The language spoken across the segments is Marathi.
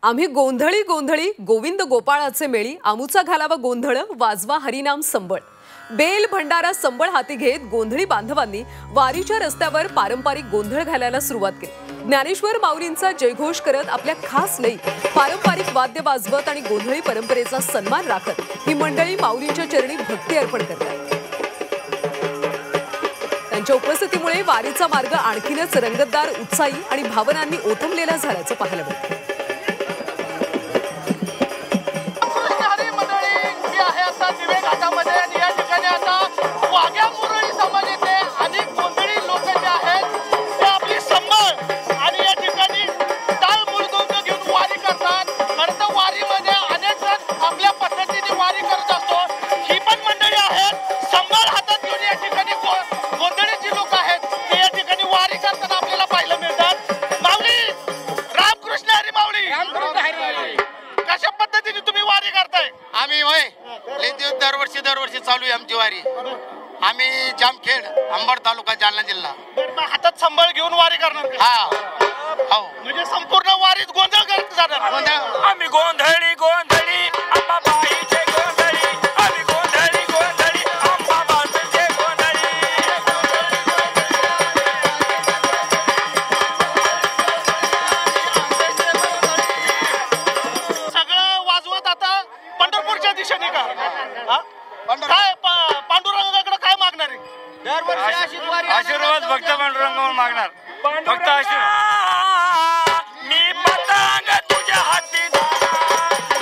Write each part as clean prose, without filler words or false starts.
आम्ही गोंधळी गोंधळी गोविंद गोपाळाचे मेळी आमुचा घालावा गोंधळ वाजवा हरिनाम संबळ। बेल भंडारा संबळ हाती घेत गोंधळी बांधवांनी वारीच्या रस्त्यावर पारंपरिक गोंधळ घालायला सुरुवात केली। ज्ञानेश्वर माऊलींचा जयघोष करत आपल्या खास लई पारंपरिक वाद्य वाजवत आणि गोंधळी परंपरेचा सन्मान राखत ही मंडळी माऊलींच्या चरणी भक्ती अर्पण करतात। त्यांच्या उपस्थितीमुळे वारीचा मार्ग आणखीनच रंगतदार, उत्साही आणि भावनांनी ओथंबलेला झाल्याचं पाहायला मिळतं। दरवर्षी चालू आहे आमची वारी। आम्ही जामखेड अंबड तालुका जालना जिल्हा हातात संबळ घेऊन वारी करणार। हा हो, म्हणजे संपूर्ण वारीत गोंधळ करत जाणार। आम्ही गोंधळी गोंधळी अंबाबाईचे गोंधळी, आम्ही गोंधळी गोंधळी अंबाबाईचे गोंधळी। सगळं वाजवत आता पंढरपूरच्या दिशेने का? काय पांडुरंगाकडे काय मागणार आहे? दरवर्षी आशीर्वाद भक्त पांडुरंगावर मागणार। फक्त आशीर्वाद। मी पतंग तुझ्या हाती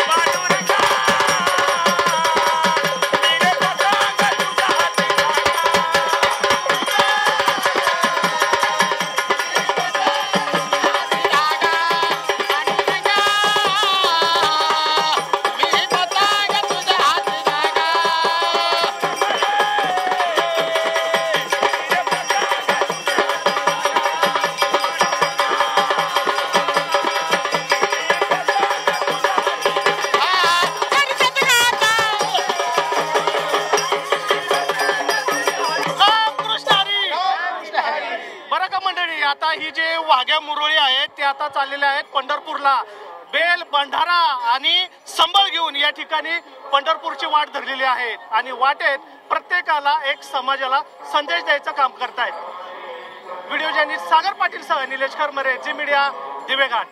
पांडुरंगा, मी पतंग तुझ्या हाती आता ही जे वाघ्या मुरळी आहेत ते आता चाललेले आहेत पंढरपूरला। बेल भंडारा आणि संबळ घेऊन या ठिकाणी पंढरपूरची वाट धरलेली आहे आणि वाटेत प्रत्येकाला एक समाजाला संदेश द्यायचं काम करतायत। व्हिडिओ जर्नलिस्ट सागर पाटील सह निलेश करमरे, झी मीडिया, दिवेघाट।